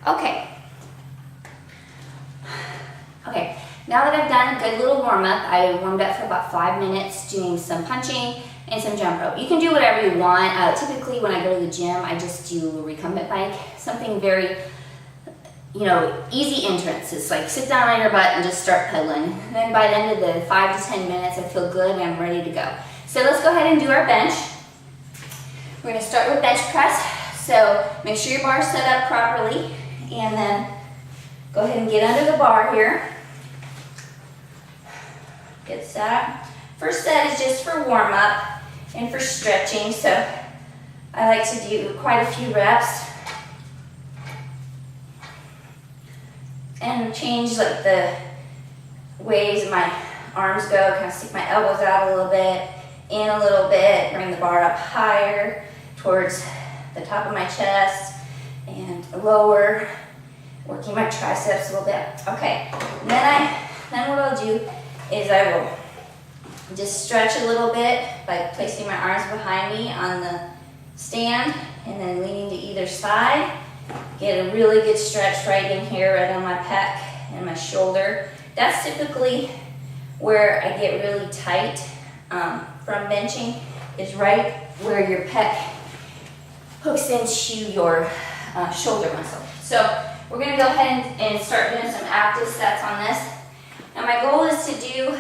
Okay. Okay, now that I've done a good little warm-up, I warmed up for about 5 minutes doing some punching and some jump rope. You can do whatever you want. Typically when I go to the gym, I just do a recumbent bike, something very, easy entrance. It's like sit down on your butt and just start pedaling. And then by the end of the 5 to 10 minutes, I feel good and I'm ready to go. So let's go ahead and do our bench. We're gonna start with bench press. So make sure your bar is set up properly and then go ahead and get under the bar here. Get set. First set is just for warm up and for stretching. So I like to do quite a few reps and change like the ways my arms go. Kind of stick my elbows out a little bit, in a little bit, bring the bar up higher towards the top of my chest and lower, working my triceps a little bit. Okay, and then what I'll do is I will just stretch a little bit by placing my arms behind me on the stand and then leaning to either side. Get a really good stretch right in here, right on my pec and my shoulder. That's typically where I get really tight from benching, is right where your pec hooks into your shoulder muscle. So we're gonna go ahead and start doing some active sets on this. And my goal is to do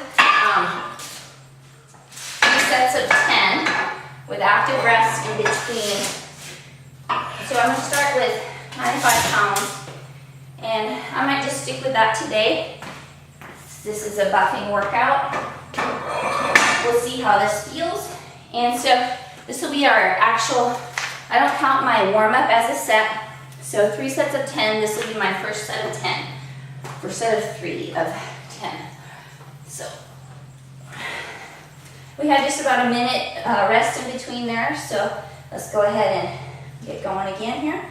3 sets of 10 with active rests in between. So I'm gonna start with 95 pounds, and I might just stick with that today. This is a buffing workout. We'll see how this feels. And so this will be our actual, I don't count my warm-up as a set. So 3 sets of 10, this will be my first set of 10. First set of 3 of 10. So we have just about a minute rest in between there. So let's go ahead and get going again here.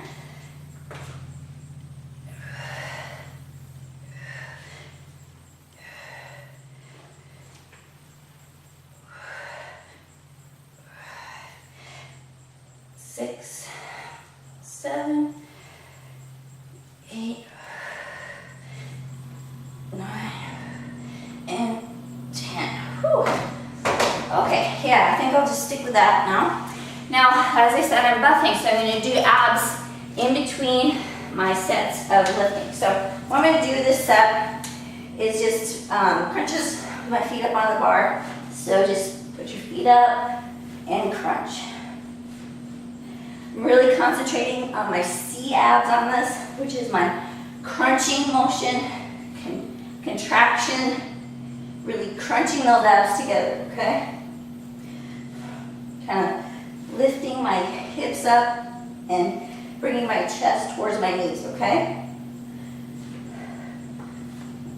Six, 7, 8, 9, and 10. Whew. Okay, yeah, I think I'll just stick with that now. Now, as I said, I'm buffing, so I'm going to do abs in between my sets of lifting. So what I'm going to do this set is just crunches with my feet up on the bar. So just put your feet up and crunch. I'm really concentrating on my C abs on this, which is my crunching motion, contraction, really crunching those abs together, okay? Kind of lifting my hips up and bringing my chest towards my knees, okay?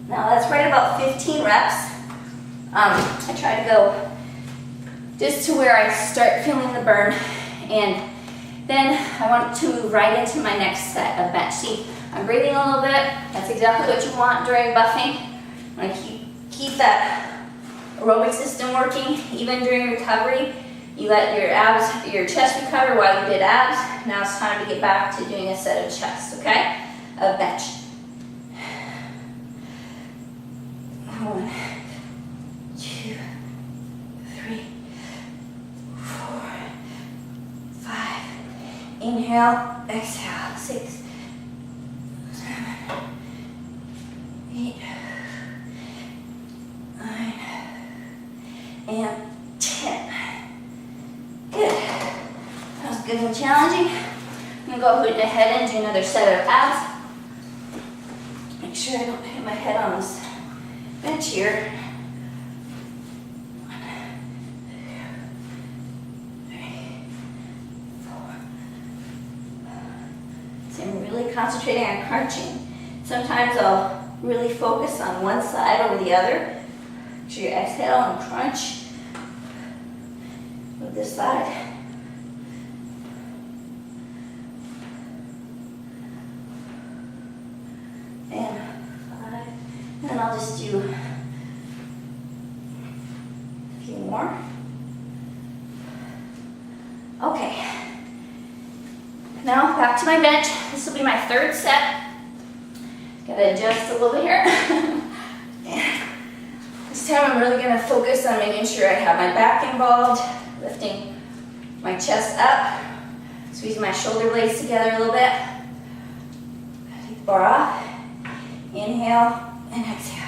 Now that's right about 15 reps. I try to go just to where I start feeling the burn, and then I want to move right into my next set of bench. See, I'm breathing a little bit. That's exactly what you want during buffing. I want to keep that aerobic system working, even during recovery. You let your chest recover while you did abs. Now it's time to get back to doing a set of chest, okay? Of bench. 1, 2, 3, 4, 5. Inhale, exhale. 6, 7, 8, 9, and 10. Good. That was good and challenging. I'm gonna go ahead and do another set of abs. Make sure I don't hit my head on this bench here. 1, 2, 3, 4. So I'm really concentrating on crunching. Sometimes I'll really focus on one side over the other. Make sure you exhale and crunch with this side. And 5. And then I'll just do a few more. Okay. Now back to my bench. This will be my third set. Gotta adjust a little bit here. This time I'm really gonna focus on making sure I have my back involved, lifting my chest up, squeezing my shoulder blades together a little bit. Take the bar off. Inhale and exhale.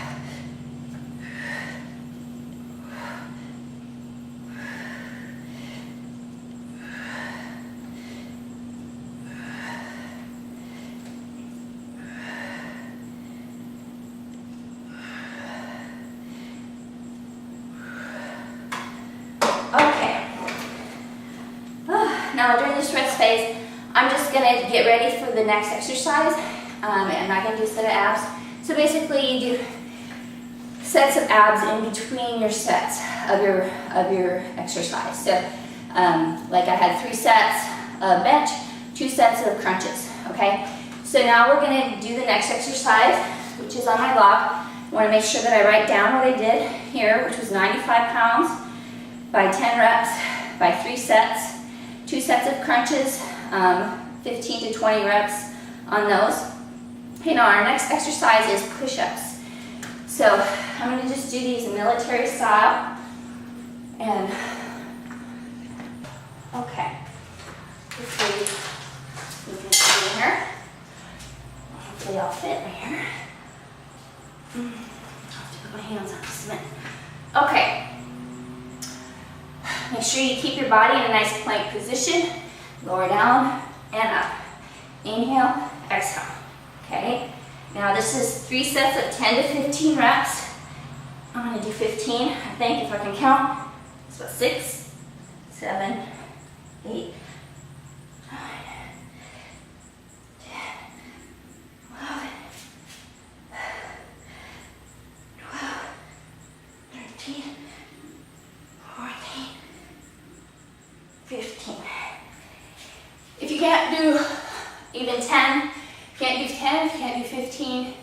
Okay. Now during this rest phase, I'm just gonna get ready for the next exercise. I'm not gonna do a set of abs. So basically you do sets of abs in between your sets of your exercise. So like I had 3 sets of bench, 2 sets of crunches, okay? So now we're gonna do the next exercise, which is on my log. I wanna make sure that I write down what I did here, which was 95 pounds by 10 reps by 3 sets, 2 sets of crunches, 15 to 20 reps on those. Okay, now our next exercise is push-ups. So I'm going to just do these military style. And, okay. Hopefully you can see in here. Hopefully I'll fit right here. I'll have to put my hands on the cement. Okay. Make sure you keep your body in a nice plank position. Lower down and up. Inhale, exhale. Okay, now this is 3 sets of 10 to 15 reps. I'm going to do 15, I think, if I can count. It's about 6, 7, 8, 9, 10, 11, 12, 13, 14, 15. If you can't do even 10, can't do 10, can't do 15,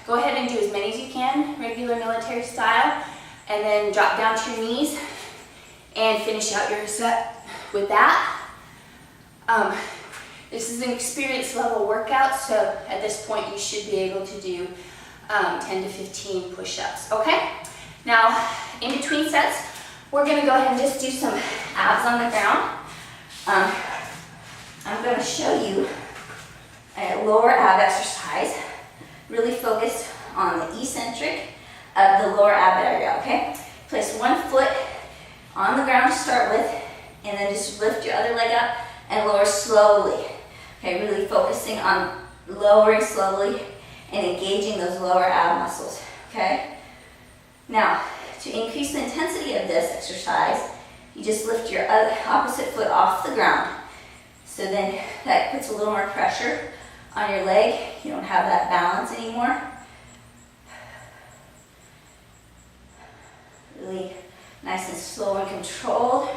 go ahead and do as many as you can, regular military style, and then drop down to your knees and finish out your set with that. This is an experience level workout, so at this point you should be able to do 10 to 15 push-ups, okay? Now, in between sets, we're gonna go ahead and just do some abs on the ground. I'm gonna show you a lower ab exercise, really focused on the eccentric of the lower ab area, okay? Place one foot on the ground to start with, and then just lift your other leg up and lower slowly. Okay, really focusing on lowering slowly and engaging those lower ab muscles, okay? Now, to increase the intensity of this exercise, you just lift your opposite foot off the ground. So then that puts a little more pressure on your leg. You don't have that balance anymore. Really nice and slow and controlled.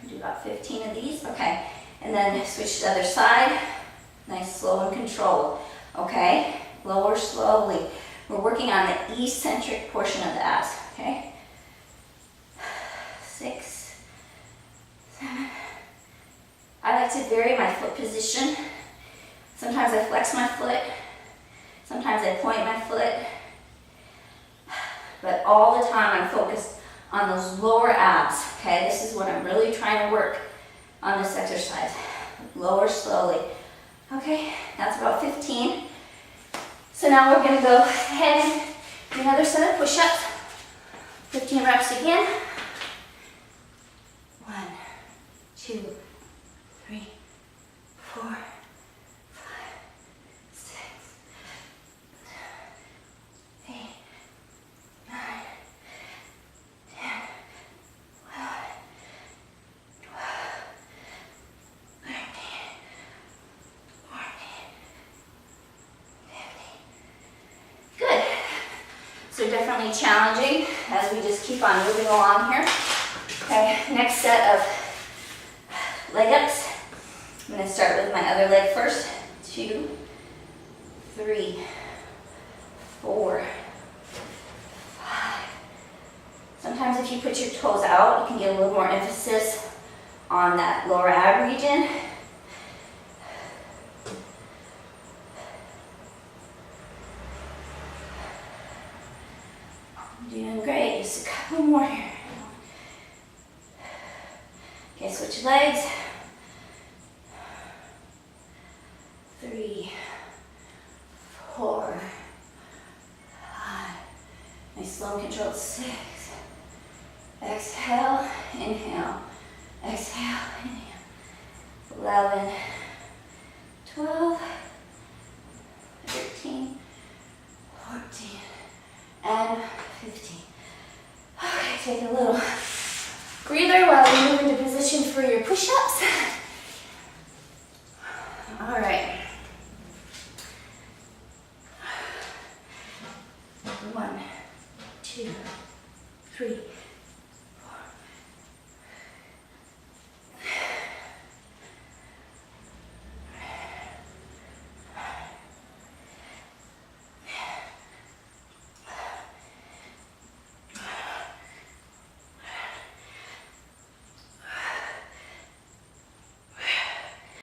Do about 15 of these. Okay, and then switch to the other side. Nice, slow and controlled. Okay, lower slowly. We're working on the eccentric portion of the abs. Okay, 6, 7. I like to vary my foot position. Sometimes I flex my foot, sometimes I point my foot, but all the time I'm focused on those lower abs, okay? This is what I'm really trying to work on this exercise. Lower slowly. Okay, that's about 15. So now we're gonna go ahead and do another set of push-ups. 15 reps again. 1, 2, 3, 4, 6, 7, 8, 9, 10, 11, 12, 13, 14, 15. Good. So definitely challenging as we just keep on moving along here. Okay, next set of leg ups. I'm going to start with my other leg first. 2, 3, 4, 5. Sometimes if you put your toes out, you can get a little more emphasis on that lower ab region. Doing great, just a couple more here. Okay, switch legs. 3, 4, 5. Nice slow and controlled. 6. Exhale, inhale. Exhale, inhale. 11, 12, 13, 14, and 15. Okay, take a little breather while we move into position for your push-ups. All right.